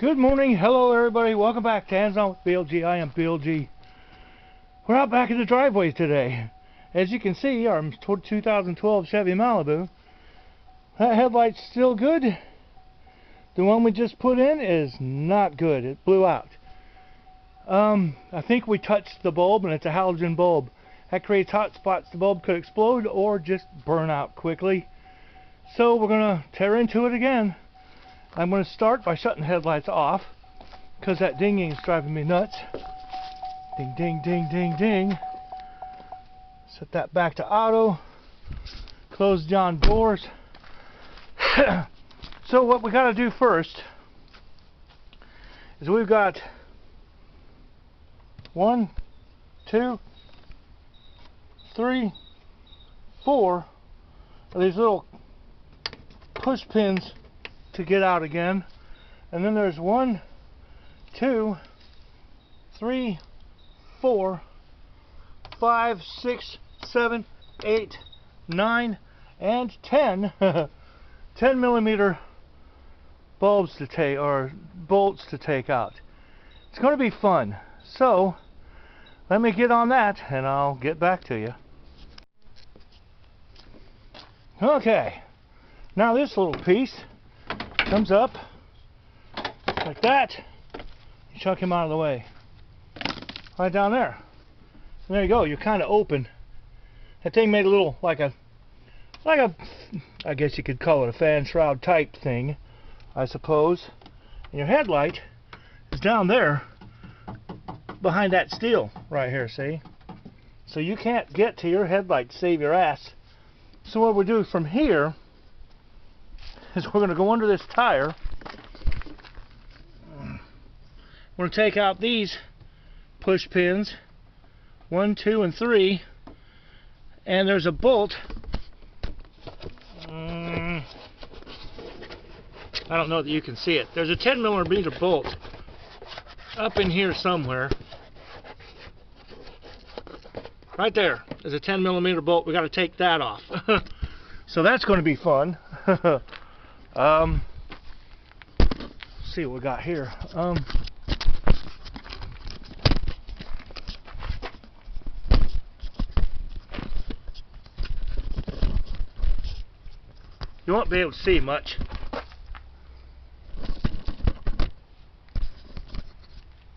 Good morning, hello everybody, welcome back to Hands On with BLG. I am BLG. We're out back in the driveway today. As you can see, our 2012 Chevy Malibu. That headlight's still good. The one we just put in is not good. It blew out. I think we touched the bulb, and it's a halogen bulb. That creates hot spots. The bulb could explode or just burn out quickly. So we're going to tear into it again. I'm going to start by shutting the headlights off because that dinging is driving me nuts. Ding, ding, ding, ding, ding. Set that back to auto. Close John doors. So what we got to do first is we've got 1, 2, 3, 4 of these little push pins to get out again, and then there's 1, 2, 3, 4, 5, 6, 7, 8, 9, and 10 10 millimeter bulbs to take, or bolts to take out. It's going to be fun, so let me get on that and I'll get back to you. Okay, now this little piece comes up like that. You chuck him out of the way. Right down there. And there you go. You're kind of open. That thing made a little like a I guess you could call it a fan shroud type thing, I suppose. And your headlight is down there behind that steel right here, see? So you can't get to your headlight to save your ass. So what we do from here is we're going to go under this tire. We're going to take out these push pins, 1, 2, and 3, and there's a bolt. I don't know that you can see it. There's a 10 millimeter bolt up in here somewhere. Right there. There's a 10 millimeter bolt. We got to take that off. So that's going to be fun. Let's see what we got here. You won't be able to see much.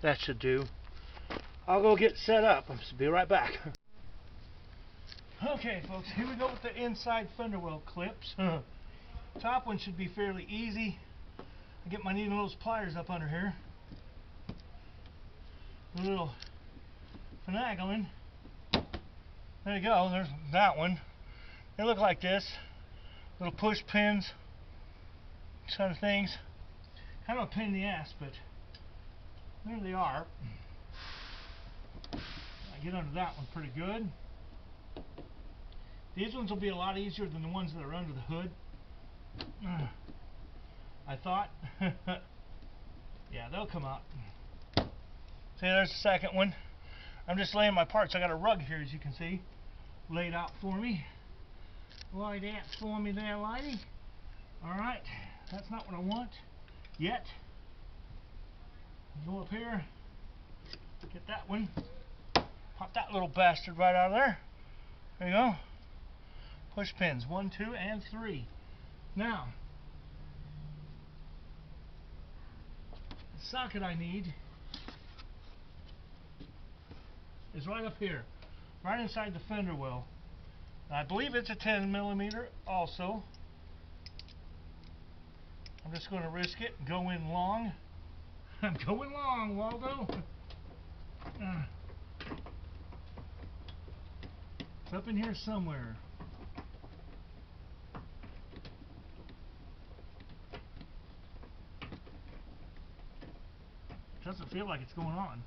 That should do. I'll go get set up. I'll be right back. Okay, folks, here we go with the inside fender well clips. Top one should be fairly easy. I get my needle nose pliers up under here. A little finagling. There you go. There's that one. They look like this. Little push pins, kind of things. Kind of a pain in the ass, but there they are. I get under that one pretty good. These ones will be a lot easier than the ones that are under the hood. I thought. Yeah, they'll come out. See, there's the second one. I'm just laying my parts. I got a rug here, as you can see, laid out for me. Lay that for me there, lady. Alright, that's not what I want yet. Go up here, get that one, pop that little bastard right out of there. There you go. Push pins 1, 2, and 3. Now, the socket I need is right up here, right inside the fender well. I believe it's a 10 millimeter also. I'm just going to risk it and go in long. I'm going long, Waldo. It's up in here somewhere. Doesn't feel like it's going on.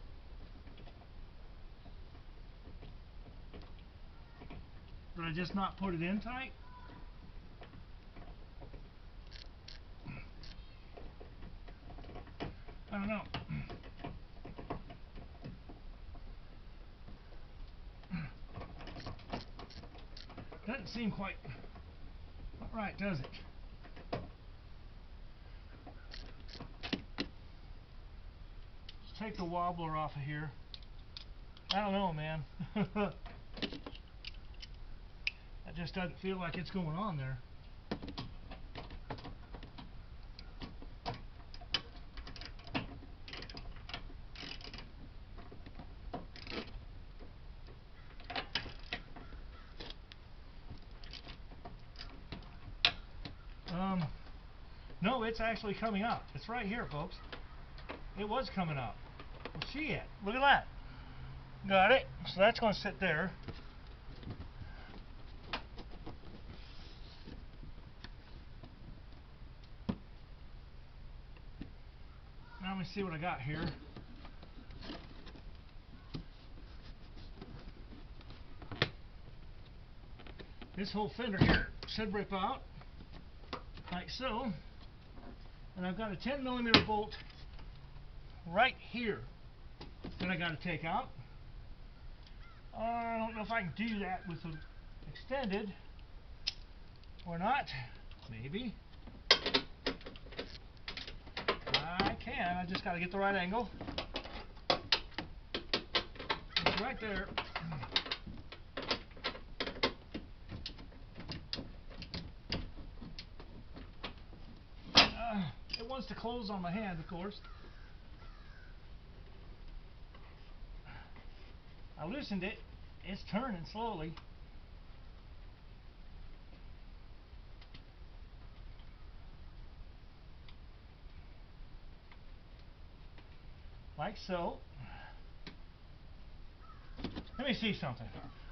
Did I just not put it in tight? I don't know. Doesn't seem quite right, does it? take the wobbler off of here. I don't know, man. That just doesn't feel like it's going on there. No, it's actually coming up. It's right here, folks. It was coming up. Well, shit, look at that. Got it. So that's going to sit there. Now let me see what I got here. This whole fender here should rip out, like so. And I've got a 10mm bolt right here that I got to take out. I don't know if I can do that with an extended or not. Maybe. I can. I just got to get the right angle. It's right there. It wants to close on my hand, of course. I loosened it. It's turning slowly. Like so. Let me see something.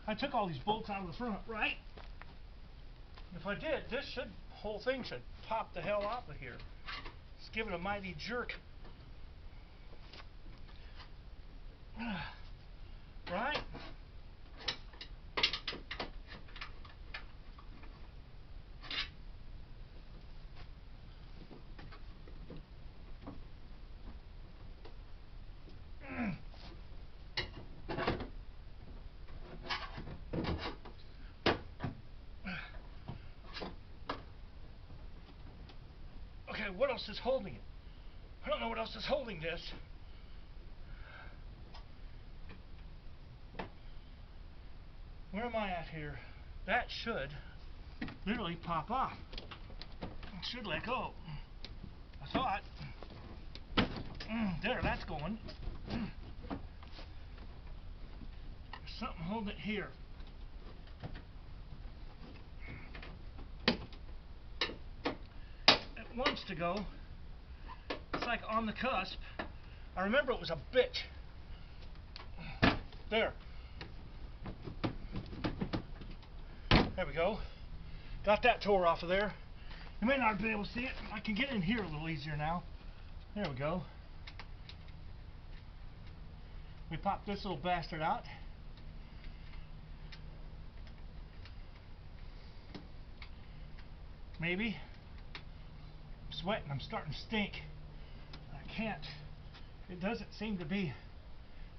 I took all these bolts out of the front, right? If I did, this whole thing should pop the hell off of here. Let's give it a mighty jerk. Right? Okay, what else is holding it? I don't know what else is holding this. Where am I at here? That should literally pop off. It should let go. I thought. There, that's going. There's something holding it here. It wants to go. It's like on the cusp. I remember it was a bitch. There. There we go. Got that tore off of there. You may not be able to see it. I can get in here a little easier now. There we go. We popped this little bastard out. Maybe. I'm sweating. I'm starting to stink. I can't. It doesn't seem to be.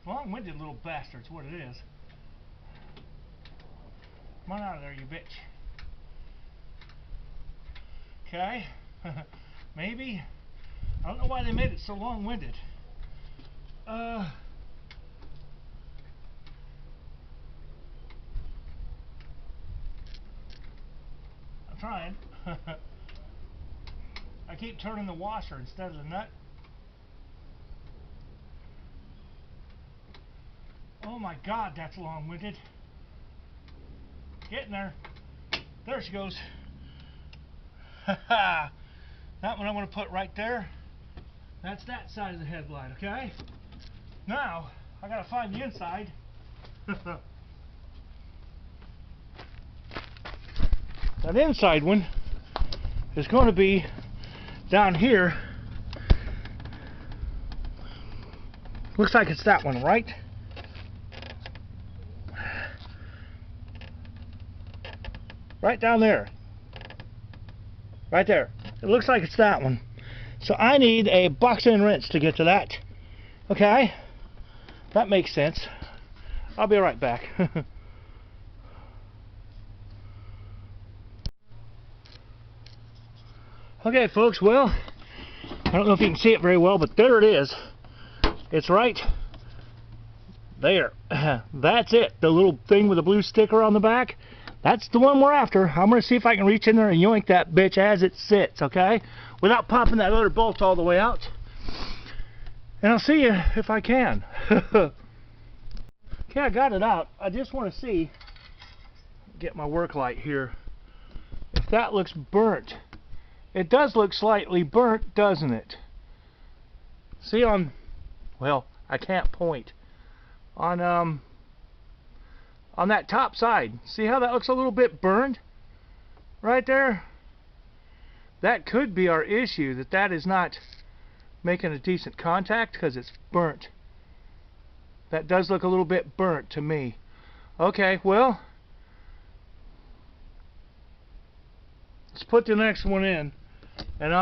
Long-winded little bastard's what it is. Come on out of there, you bitch. Okay. Maybe. I don't know why they made it so long-winded. I'm trying. I keep turning the washer instead of the nut. Oh my God, that's long-winded. Getting there. There she goes. That one I'm going to put right there. That's that side of the headlight, okay? Now, I got to find the inside. That inside one is going to be down here. Looks like it's that one, right? Right down there. Right there. It looks like it's that one. So I need a box and wrench to get to that. Okay? That makes sense. I'll be right back. Okay, folks, well, I don't know if you can see it very well, but there it is. It's right there. That's it. The little thing with the blue sticker on the back. That's the one we're after. I'm going to see if I can reach in there and yoink that bitch as it sits, okay? Without popping that other bolt all the way out. And I'll see you if I can. Okay, I got it out. I just want to see, get my work light here, if that looks burnt. It does look slightly burnt, doesn't it? See on, well, I can't point. On that top side, see how that looks a little bit burned? Right there? That could be our issue, that is not making a decent contact because it's burnt. That does look a little bit burnt to me. Okay, well, let's put the next one in, and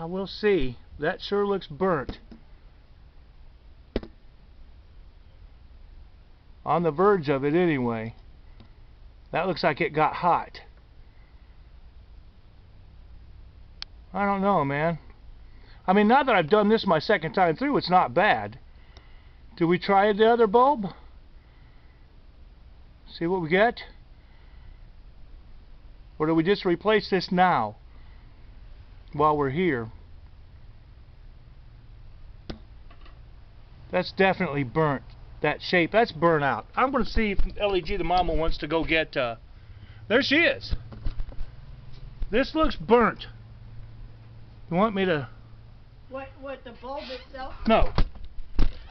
we'll see. That sure looks burnt. On the verge of it anyway. That looks like it got hot. I don't know, man. I mean, now that I've done this my second time through, it's not bad. Do we try the other bulb? See what we get? Or do we just replace this now while we're here? That's definitely burnt. That shape, that's burnt out. I'm going to see if LEG the mama wants to go get, there she is. This looks burnt. You want me to? What, the bulb itself? No.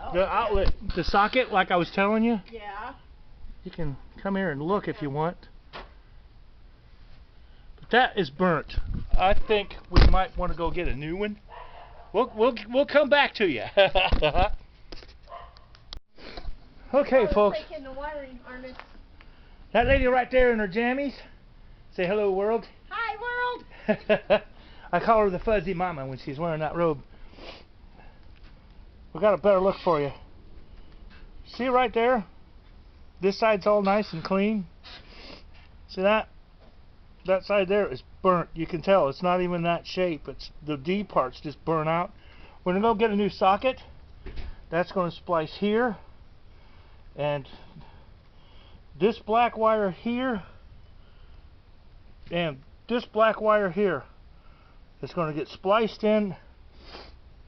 Oh, the outlet, the socket, like I was telling you. Yeah. You can come here and look if you want. But that is burnt. I think we might want to go get a new one. We'll come back to you. Okay, folks. Taking the wiring harness. That lady right there in her jammies. Say hello, world. Hi, world. I call her the fuzzy mama when she's wearing that robe. We got a better look for you. See right there? This side's all nice and clean. See that? That side there is burnt. You can tell it's not even that shape. It's the D part's just burnt out. We're gonna go get a new socket. That's gonna splice here. And this black wire here and this black wire here is going to get spliced in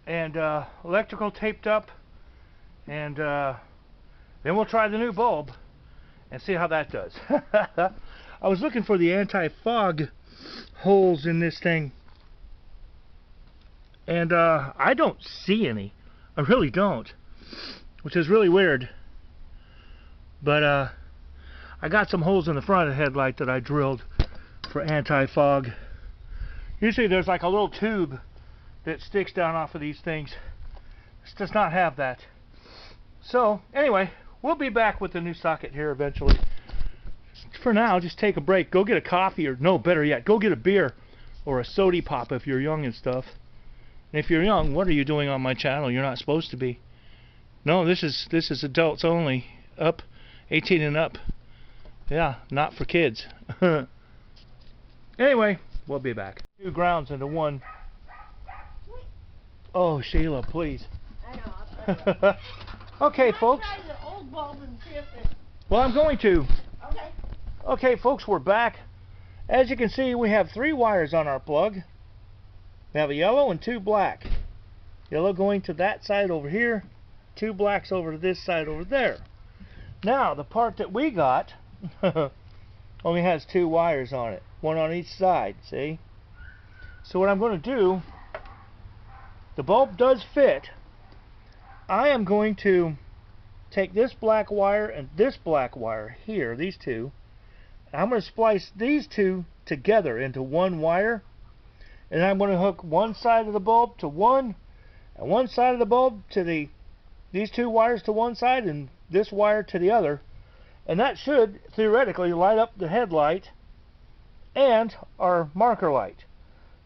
and electrical taped up, and then we'll try the new bulb and see how that does. I was looking for the anti-fog holes in this thing, and I don't see any. I really don't, which is really weird. But I got some holes in the front of the headlight that I drilled for anti-fog. Usually there's like a little tube that sticks down off of these things. This does not have that. So anyway, we'll be back with the new socket here eventually. For now, just take a break. Go get a coffee, or no, better yet, go get a beer or a sody pop if you're young and stuff. And if you're young, what are you doing on my channel? You're not supposed to be. No, this is adults only. Up. 18 and up. Yeah, not for kids. Anyway, we'll be back. 2 grounds into 1. Oh, Sheila, please. I know. Okay, folks. Try the old bulb and see if it... Well, I'm going to. Okay. Okay, folks, we're back. As you can see, we have 3 wires on our plug. We have a yellow and 2 black. Yellow going to that side over here. 2 blacks over to this side over there. Now, the part that we got only has 2 wires on it, 1 on each side, see? So what I'm going to do, the bulb does fit. I am going to take this black wire and this black wire here, these 2, and I'm going to splice these 2 together into 1 wire, and I'm going to hook one side of the bulb to one, and one side of the bulb to these 2 wires to one side, and this wire to the other, and that should theoretically light up the headlight and our marker light.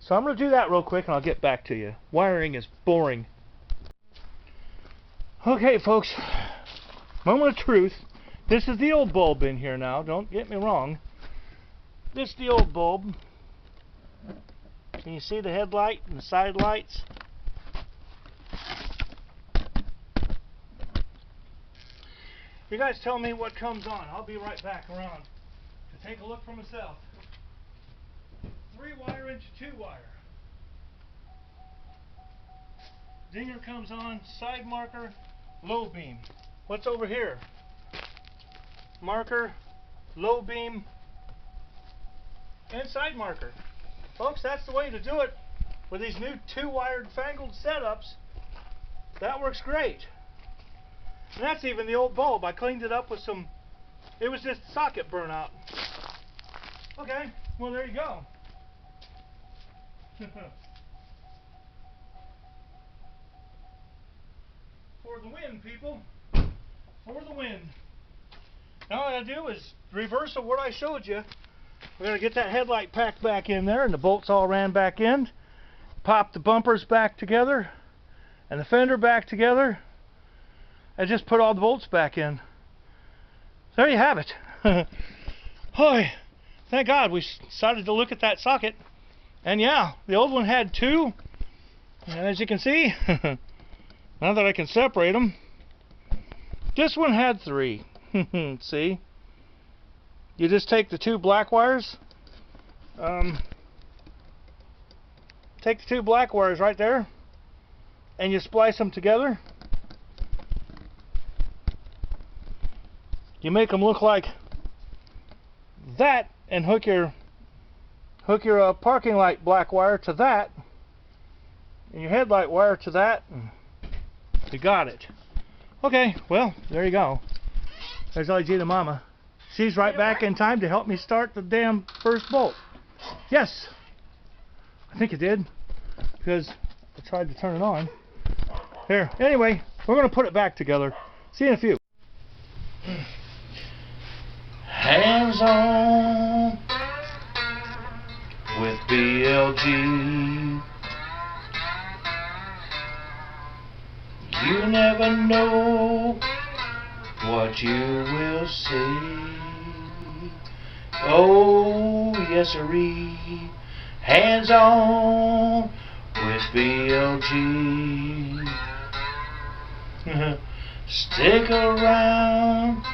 So I'm going to do that real quick and I'll get back to you. Wiring is boring. Okay, folks, moment of truth. This is the old bulb in here now, don't get me wrong. This is the old bulb. Can you see the headlight and the side lights? You guys tell me what comes on. I'll be right back around to take a look for myself. 3-wire into 2-wire. Dinger comes on, side marker, low beam. What's over here? Marker, low beam, and side marker. Folks, that's the way to do it with these new 2-wired fangled setups. That works great. And that's even the old bulb. I cleaned it up with some, it was just socket burnout. Okay, well there you go. For the win, people. For the win. Now all I gotta do is reverse of what I showed you. We're gonna get that headlight packed back in there, and the bolts all ran back in. Pop the bumpers back together, and the fender back together. I just put all the bolts back in. There you have it. Boy, thank God we decided to look at that socket. And yeah, the old one had 2. And as you can see, now that I can separate them, this one had 3. See? You just take the 2 black wires. Take the 2 black wires right there, and you splice them together. You make them look like that, and hook your parking light black wire to that, and your headlight wire to that, and you got it. Okay, well, there you go. There's Gina Mama. She's right back in time to help me start the damn first bolt. Yes, I think it did, because I tried to turn it on. Here, anyway, we're going to put it back together. See you in a few. Hands on with BLG. You never know what you will see. Oh, yes sirree. Hands on with BLG. Stick around